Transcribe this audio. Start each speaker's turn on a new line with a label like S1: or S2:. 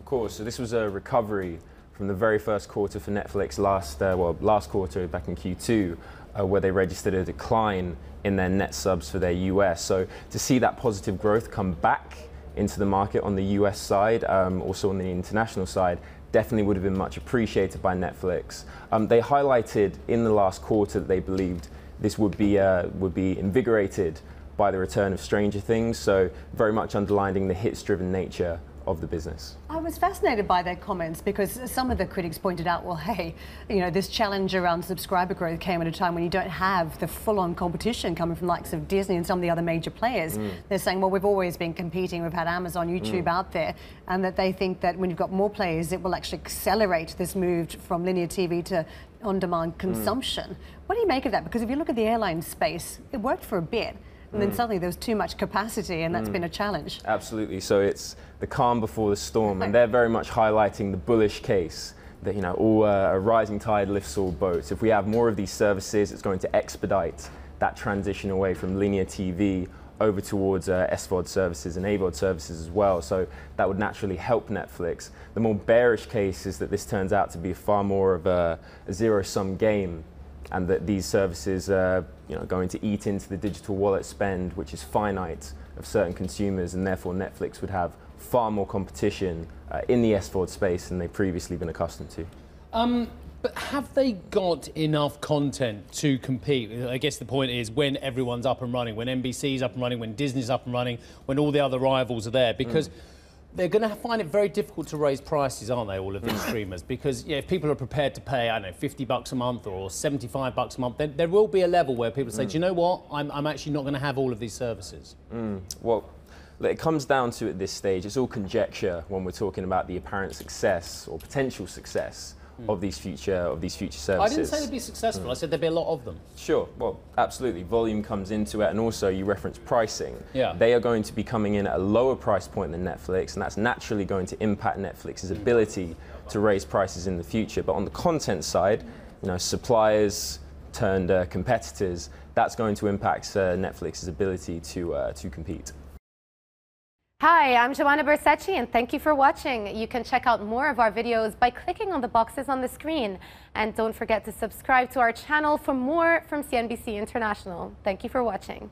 S1: course. So this was a recovery from the very first quarter for Netflix last quarter back in Q2, where they registered a decline in their net subs for their US. So to see that positive growth come back into the market on the US side, also on the international side, definitely would have been much appreciated by Netflix. They highlighted in the last quarter that they believed this would be invigorated by the return of Stranger Things, so very much underlining the hits-driven nature of the business.
S2: I was fascinated by their comments because some of the critics pointed out, well, hey, you know, this challenge around subscriber growth came at a time when you don't have the full-on competition coming from the likes of Disney and some of the other major players. They're saying, well, we've always been competing, we've had Amazon, YouTube out there, and that they think that when you've got more players, it will actually accelerate this move from linear TV to on-demand consumption. What do you make of that? Because if you look at the airline space, it worked for a bit. And then suddenly there was too much capacity, and that's been a challenge.
S1: Absolutely. So it's the calm before the storm, and they're very much highlighting the bullish case that, you know, a rising tide lifts all boats. If we have more of these services, it's going to expedite that transition away from linear TV over towards SVOD services and AVOD services as well. So that would naturally help Netflix. The more bearish case is that this turns out to be far more of a zero-sum game, and that these services are, you know, going to eat into the digital wallet spend, which is finite, of certain consumers, and therefore Netflix would have far more competition in the SVOD space than they've previously been accustomed to.
S3: But have they got enough content to compete? I guess the point is when everyone's up and running, when NBC's up and running, when Disney's up and running, when all the other rivals are there, because they're going to find it very difficult to raise prices, aren't they, all of these streamers? Because if people are prepared to pay, I don't know, $50 a month or $75 a month, then there will be a level where people say, do you know what, I'm actually not going to have all of these services.
S1: Well, it comes down to, at this stage, it's all conjecture when we're talking about the apparent success or potential success of these future services.
S3: I didn't say they'd be successful. I said there'd be a lot of them.
S1: Sure. Well, absolutely. Volume comes into it, and also you reference pricing.
S3: Yeah.
S1: They are going to be coming in at a lower price point than Netflix, and that's naturally going to impact Netflix's ability to raise prices in the future. But on the content side, you know, suppliers turned competitors, that's going to impact Netflix's ability to compete.
S4: Hi, I'm Joanna Bersecci, and thank you for watching. You can check out more of our videos by clicking on the boxes on the screen. And don't forget to subscribe to our channel for more from CNBC International. Thank you for watching.